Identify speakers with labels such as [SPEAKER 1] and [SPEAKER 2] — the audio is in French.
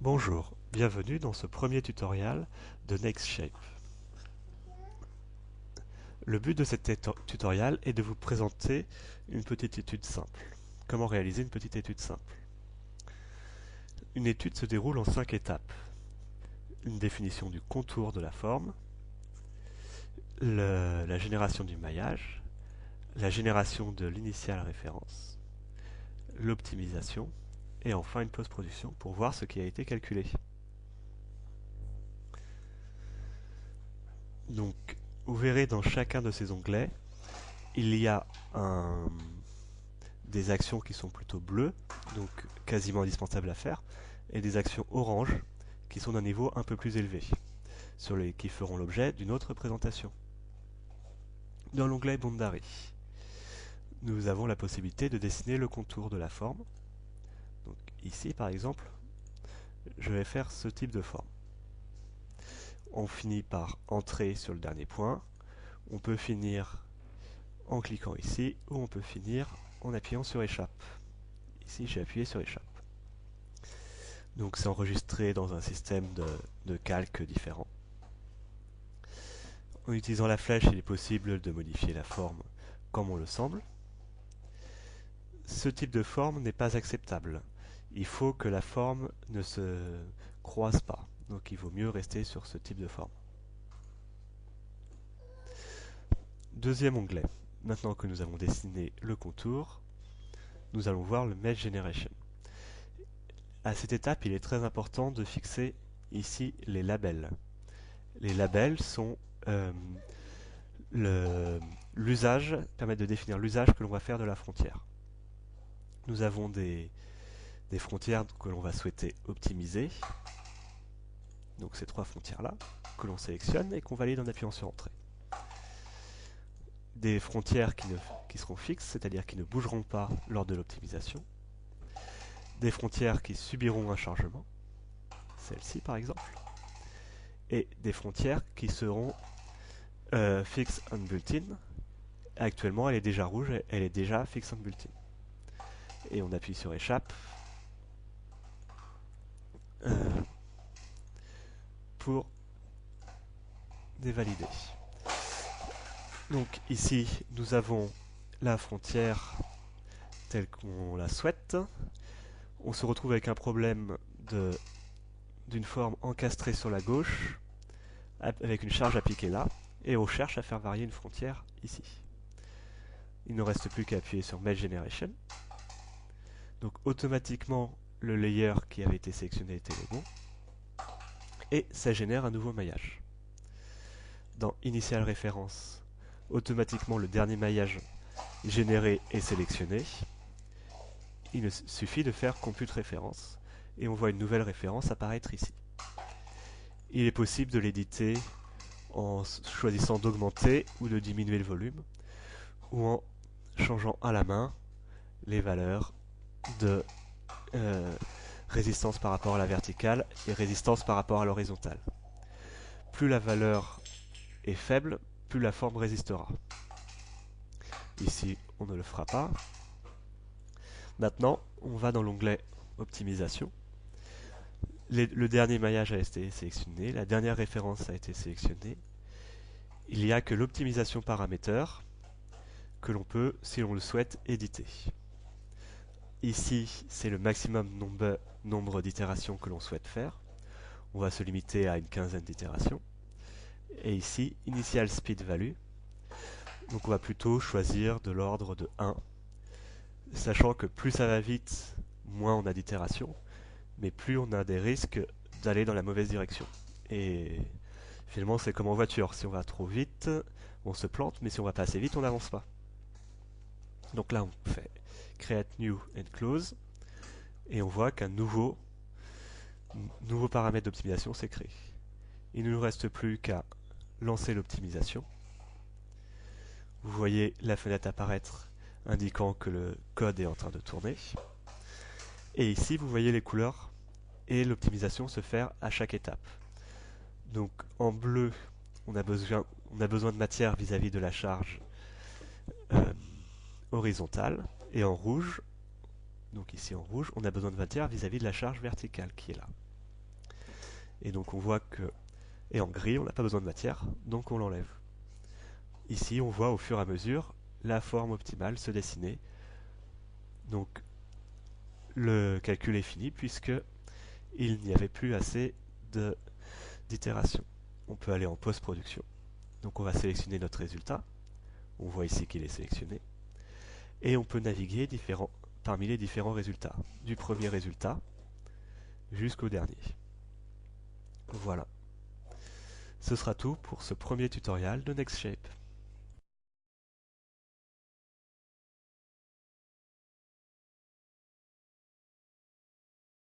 [SPEAKER 1] Bonjour, bienvenue dans ce premier tutoriel de Nextshape. Le but de cet tutoriel est de vous présenter une petite étude simple. Comment réaliser une petite étude simple? Une étude se déroule en 5 étapes. Une définition du contour de la forme, la génération du maillage, la génération de l'initial référence, l'optimisation et enfin une post-production pour voir ce qui a été calculé. Donc, vous verrez dans chacun de ces onglets, il y a des actions qui sont plutôt bleues, donc quasiment indispensables à faire, et des actions oranges qui sont d'un niveau un peu plus élevé, qui feront l'objet d'une autre présentation. Dans l'onglet Boundary, nous avons la possibilité de dessiner le contour de la forme. Donc ici, par exemple, je vais faire ce type de forme. On finit par entrer sur le dernier point. On peut finir en cliquant ici, ou on peut finir en appuyant sur échappe. Ici, j'ai appuyé sur échappe. Donc c'est enregistré dans un système de calque différent. En utilisant la flèche, il est possible de modifier la forme comme on le semble. Ce type de forme n'est pas acceptable. Il faut que la forme ne se croise pas. Donc il vaut mieux rester sur ce type de forme. Deuxième onglet. Maintenant que nous avons dessiné le contour, nous allons voir le Mesh Generation. À cette étape, il est très important de fixer ici les labels. Les labels sont permettent de définir l'usage que l'on va faire de la frontière. Nous avons des frontières que l'on va souhaiter optimiser. Donc ces trois frontières-là, que l'on sélectionne et qu'on valide en appuyant sur Entrée. Des frontières qui seront fixes, c'est-à-dire qui ne bougeront pas lors de l'optimisation. Des frontières qui subiront un chargement, celle-ci par exemple. Et des frontières qui seront fixed and built-in. Actuellement, elle est déjà rouge, elle est déjà fixed and built-in. Et on appuie sur échappe pour dévalider. Donc ici, nous avons la frontière telle qu'on la souhaite. On se retrouve avec un problème d'une forme encastrée sur la gauche, avec une charge appliquée là, et on cherche à faire varier une frontière ici. Il ne reste plus qu'à appuyer sur Mesh Generation. Donc automatiquement, le layer qui avait été sélectionné était le bon, et ça génère un nouveau maillage. Dans Initial Référence, automatiquement le dernier maillage généré est sélectionné. Il ne suffit de faire Compute Référence, et on voit une nouvelle référence apparaître ici. Il est possible de l'éditer en choisissant d'augmenter ou de diminuer le volume, ou en changeant à la main les valeurs de résistance par rapport à la verticale et résistance par rapport à l'horizontale. Plus la valeur est faible, plus la forme résistera. Ici, on ne le fera pas. Maintenant, on va dans l'onglet Optimisation. Le dernier maillage a été sélectionné, la dernière référence a été sélectionnée. Il n'y a que l'optimisation paramètre que l'on peut, si l'on le souhaite, éditer. Ici, c'est le maximum nombre d'itérations que l'on souhaite faire. On va se limiter à une quinzaine d'itérations. Et ici, Initial Speed Value. Donc on va plutôt choisir de l'ordre de 1, sachant que plus ça va vite, moins on a d'itérations, mais plus on a des risques d'aller dans la mauvaise direction. Et finalement, c'est comme en voiture. Si on va trop vite, on se plante, mais si on va pas assez vite, on n'avance pas. Donc là, on fait Create New and Close, et on voit qu'un nouveau paramètre d'optimisation s'est créé. Il ne nous reste plus qu'à lancer l'optimisation. Vous voyez la fenêtre apparaître indiquant que le code est en train de tourner. Et ici, vous voyez les couleurs et l'optimisation se faire à chaque étape. Donc en bleu, on a besoin de matière vis-à-vis de la charge horizontale. Et en rouge, donc ici en rouge, on a besoin de matière vis-à-vis de la charge verticale qui est là. Et donc on voit que, et en gris, on n'a pas besoin de matière, donc on l'enlève. Ici, on voit au fur et à mesure la forme optimale se dessiner. Donc le calcul est fini puisque il n'y avait plus assez d'itérations. On peut aller en post-production. Donc on va sélectionner notre résultat. On voit ici qu'il est sélectionné. Et on peut naviguer parmi les différents résultats, du premier résultat jusqu'au dernier. Voilà. Ce sera tout pour ce premier tutoriel de Nextshape.